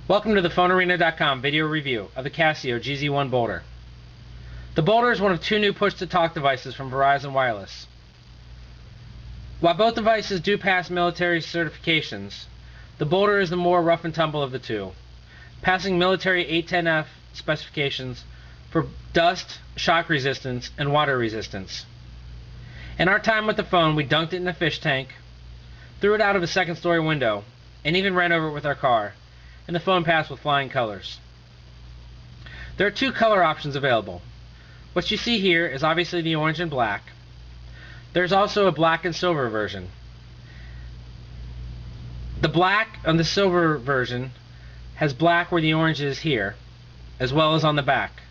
Welcome to the PhoneArena.com video review of the Casio GzOne Boulder. The Boulder is one of two new push-to-talk devices from Verizon Wireless. While both devices do pass military certifications, the Boulder is the more rough and tumble of the two, passing military 810F specifications for dust, shock resistance, and water resistance. In our time with the phone, we dunked it in a fish tank, threw it out of a second-story window, and even ran over it with our car, and the phone passed with flying colors. There are two color options available. What you see here is obviously the orange and black. There's also a black and silver version. The black on the silver version has black where the orange is here, as well as on the back.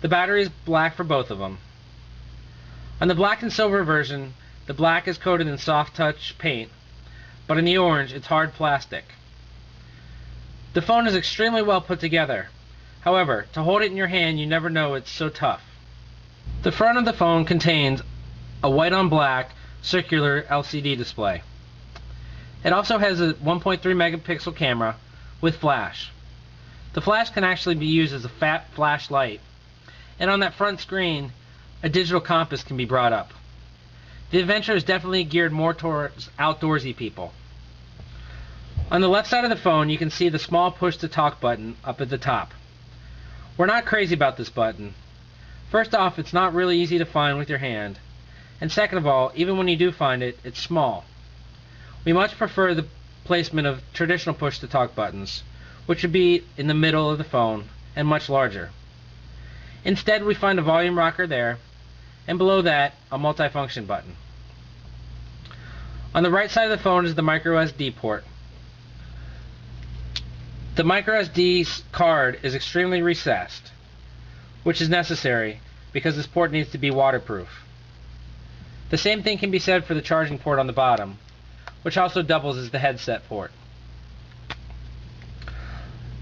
The battery is black for both of them. On the black and silver version, the black is coated in soft touch paint, but in the orange it's hard plastic. The phone is extremely well put together. However, to hold it in your hand, you never know, it's so tough. The front of the phone contains a white on black circular LCD display. It also has a 1.3 megapixel camera with flash. The flash can actually be used as a fat flashlight, and on that front screen a digital compass can be brought up. The Adventure is definitely geared more towards outdoorsy people. On the left side of the phone, you can see the small push-to-talk button up at the top. We're not crazy about this button. First off, it's not really easy to find with your hand. And second of all, even when you do find it, it's small. We much prefer the placement of traditional push-to-talk buttons, which would be in the middle of the phone and much larger. Instead, we find a volume rocker there, and below that, a multifunction button. On the right side of the phone is the microSD port. The microSD card is extremely recessed, which is necessary because this port needs to be waterproof. The same thing can be said for the charging port on the bottom, which also doubles as the headset port.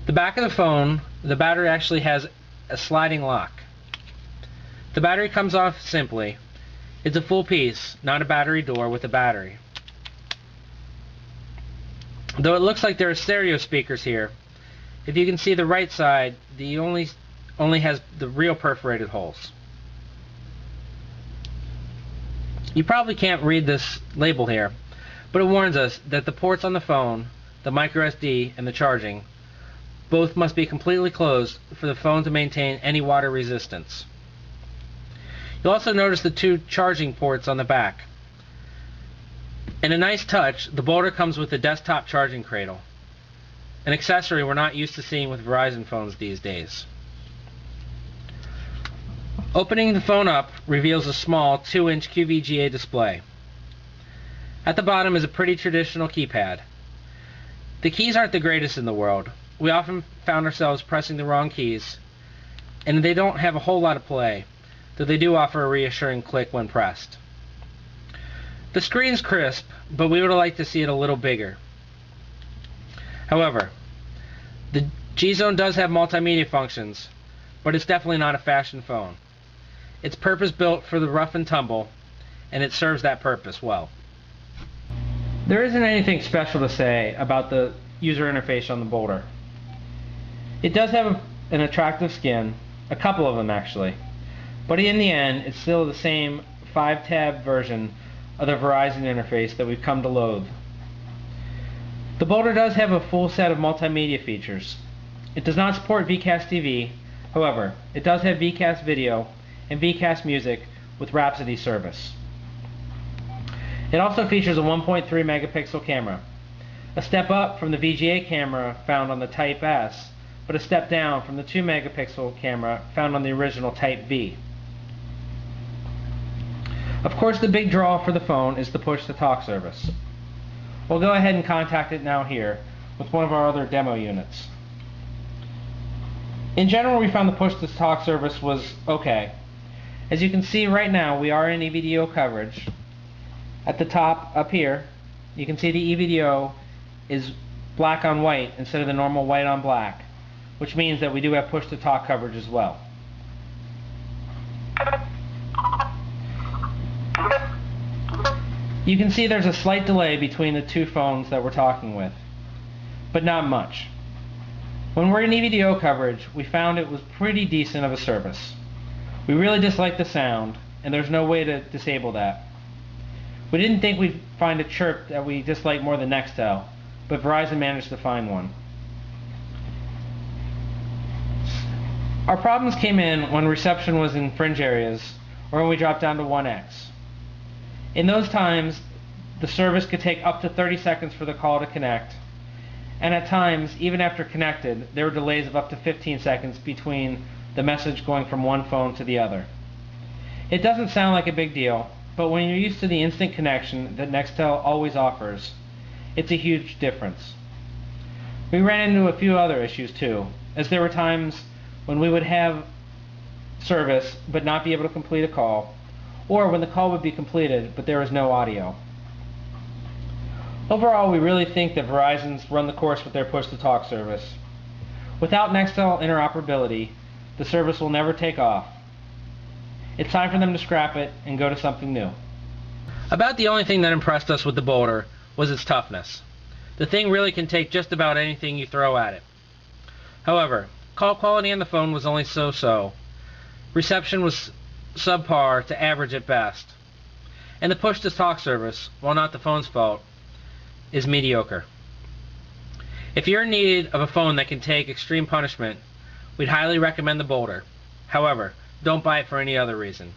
The back of the phone, the battery actually has a sliding lock. The battery comes off simply. It's a full piece, not a battery door with a battery. Though it looks like there are stereo speakers here, if you can see the right side, the only has the real perforated holes. You probably can't read this label here, but it warns us that the ports on the phone, the microSD and the charging, both must be completely closed for the phone to maintain any water resistance. You'll also notice the two charging ports on the back. In a nice touch, the Boulder comes with a desktop charging cradle, an accessory we're not used to seeing with Verizon phones these days. Opening the phone up reveals a small 2-inch QVGA display. At the bottom is a pretty traditional keypad. The keys aren't the greatest in the world. We often found ourselves pressing the wrong keys, and they don't have a whole lot of play, though they do offer a reassuring click when pressed. The screen's crisp, but we would have liked to see it a little bigger. However, the GzOne does have multimedia functions, but it's definitely not a fashion phone. It's purpose-built for the rough and tumble, and it serves that purpose well. There isn't anything special to say about the user interface on the Boulder. It does have an attractive skin, a couple of them actually, but in the end, it's still the same 5-tab version of the Verizon interface that we've come to loathe. The Boulder does have a full set of multimedia features. It does not support VCast TV, however, it does have VCast video and VCast music with Rhapsody service. It also features a 1.3 megapixel camera, a step up from the VGA camera found on the Type S, but a step down from the 2 megapixel camera found on the original Type V. Of course, the big draw for the phone is the push-to-talk service. We'll go ahead and contact it now here with one of our other demo units. In general, we found the push-to-talk service was okay. As you can see right now, we are in EVDO coverage. At the top, up here, you can see the EVDO is black on white instead of the normal white on black, which means that we do have push-to-talk coverage as well. You can see there's a slight delay between the two phones that we're talking with, but not much. When we're in EVDO coverage, we found it was pretty decent of a service. We really disliked the sound, and there's no way to disable that. We didn't think we'd find a chirp that we disliked more than Nextel, but Verizon managed to find one. Our problems came in when reception was in fringe areas, or when we dropped down to 1x. In those times, the service could take up to 30 seconds for the call to connect, and at times, even after connected, there were delays of up to 15 seconds between the message going from one phone to the other. It doesn't sound like a big deal, but when you're used to the instant connection that Nextel always offers, it's a huge difference. We ran into a few other issues too, as there were times when we would have service but not be able to complete a call, or when the call would be completed but there was no audio. Overall, we really think that Verizon's run the course with their push-to-talk service. Without Nextel interoperability, the service will never take off. It's time for them to scrap it and go to something new. About the only thing that impressed us with the Boulder was its toughness. The thing really can take just about anything you throw at it. However, call quality on the phone was only so-so. Reception was subpar to average at best. And the push-to-talk service, while not the phone's fault, is mediocre. If you're in need of a phone that can take extreme punishment, we'd highly recommend the Boulder. However, don't buy it for any other reason.